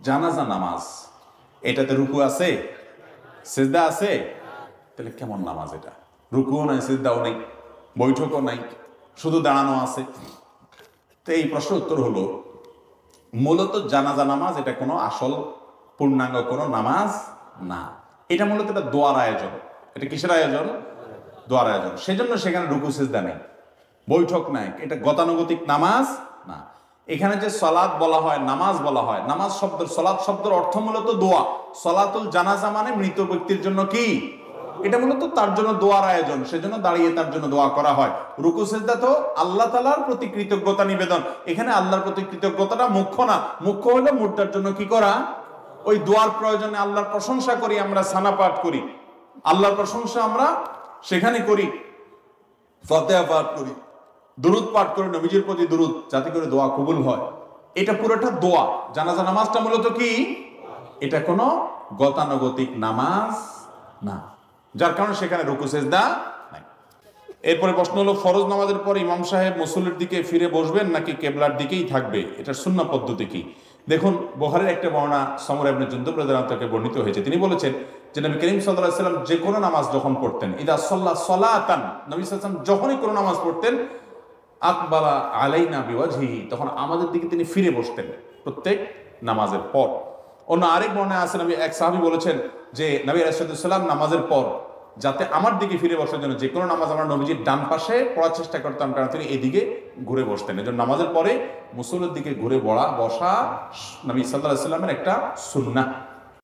জানাজা নামাজ, এটাতে রুকু আছে, সিজদা আছে? তাহলে কেমন নামাজ এটা? রুকুও নাই, সিজদাও নেই, বৈঠকও নাই, শুধু দাঁড়ানো আছে। তো এই প্রশ্ন উত্তর হলো, মূলত জানাজা নামাজ এটা কোনো আসল পূর্ণাঙ্গ কোনো নামাজ না। এটা মূলত এটা দোয়ার আয়োজন। এটা কিসের আয়োজন? দোয়ার আয়োজন। সেজন্য সেখানে রুকু সিজদা নেই, বৈঠক নাই, এটা গতানুগতিক নামাজ না। এখানে যে সলাত বলা হয়, নামাজ বলা হয়, নামাজ শব্দের, সলাত শব্দের অর্থ মূলত দোয়া। সলাতুল জানাজা মানে মৃত ব্যক্তির জন্য কি? এটা মূলত তার জন্য দোয়ার আয়োজন, সেজন্য দাঁড়িয়ে তার জন্য দোয়া করা হয়। রুকু সিজদা তো আল্লাহ তাআলার প্রতি কৃতজ্ঞতা নিবেদন। এখানে আল্লাহর প্রতি কৃতজ্ঞতাটা মুখ্য না, মুখ্য হলো মুর্দার জন্য কি করা? ওই দোয়ার প্রয়োজনে আল্লাহর প্রশংসা করি, আমরা সানা পাঠ করি, আল্লাহর প্রশংসা আমরা সেখানে করি, ফাতিহা পাঠ করি, দুরূদ পাঠ করি, নবীজির প্রতি দুরূদ, যাতে করে দোয়া কবুল হয়। এটা পুরোটা দোয়া। জানাজা নামাজটা মূলত কি? এটা কোনো গতানুগতিক নামাজ না, যার কারণে সেখানে রুকু সিজদা নাই। এরপরে প্রশ্ন হলো, ফরজ নামাজের পর ইমাম সাহেব মুসল্লির দিকে ফিরে বসবেন নাকি কেবলার দিকেই থাকবে? এটার সুন্নাহ পদ্ধতি কি? দেখুন, বুখারীর একটা বর্ণনা সমর ইবনে জুনদুব রাদিয়াল্লাহু আনহু থেকে বর্ণিত হয়েছে। তিনি বলেছেন যে নবী করিম সাল্লাল্লাহু আলাইহি ওয়াসাল্লাম যে কোনো নামাজ যখন পড়তেন, ইদা সাল্লা সালাতান, নবী সাল্লাল্লাহু আলাইহি ওয়াসাল্লাম যখনই কোনো নামাজ পড়তেন, আকবালা আলাইনা বিওয়াজহিহি, তখন আমাদের দিকে তিনি ফিরে বসতেন প্রত্যেক নামাজের পর। অন্য আরেক বর্ণনায় আছে, নবী এক সাহাবী বলেছেন যে নবী আলাইহিস সালাম নামাজের পর যাতে আমার দিকে ফিরে বসার জন্য যে কোনো নামাজ আমরা নবীজির ডান পাশে পড়ার চেষ্টা করতাম, কারণ তিনি এদিকে ঘুরে বসতেন। এজন্য নামাজের পরে মুসল্লির দিকে ঘুরে বসা নবী সাল্লাল্লাহু আলাইহি ওয়াসাল্লামের একটা সুন্নাহ।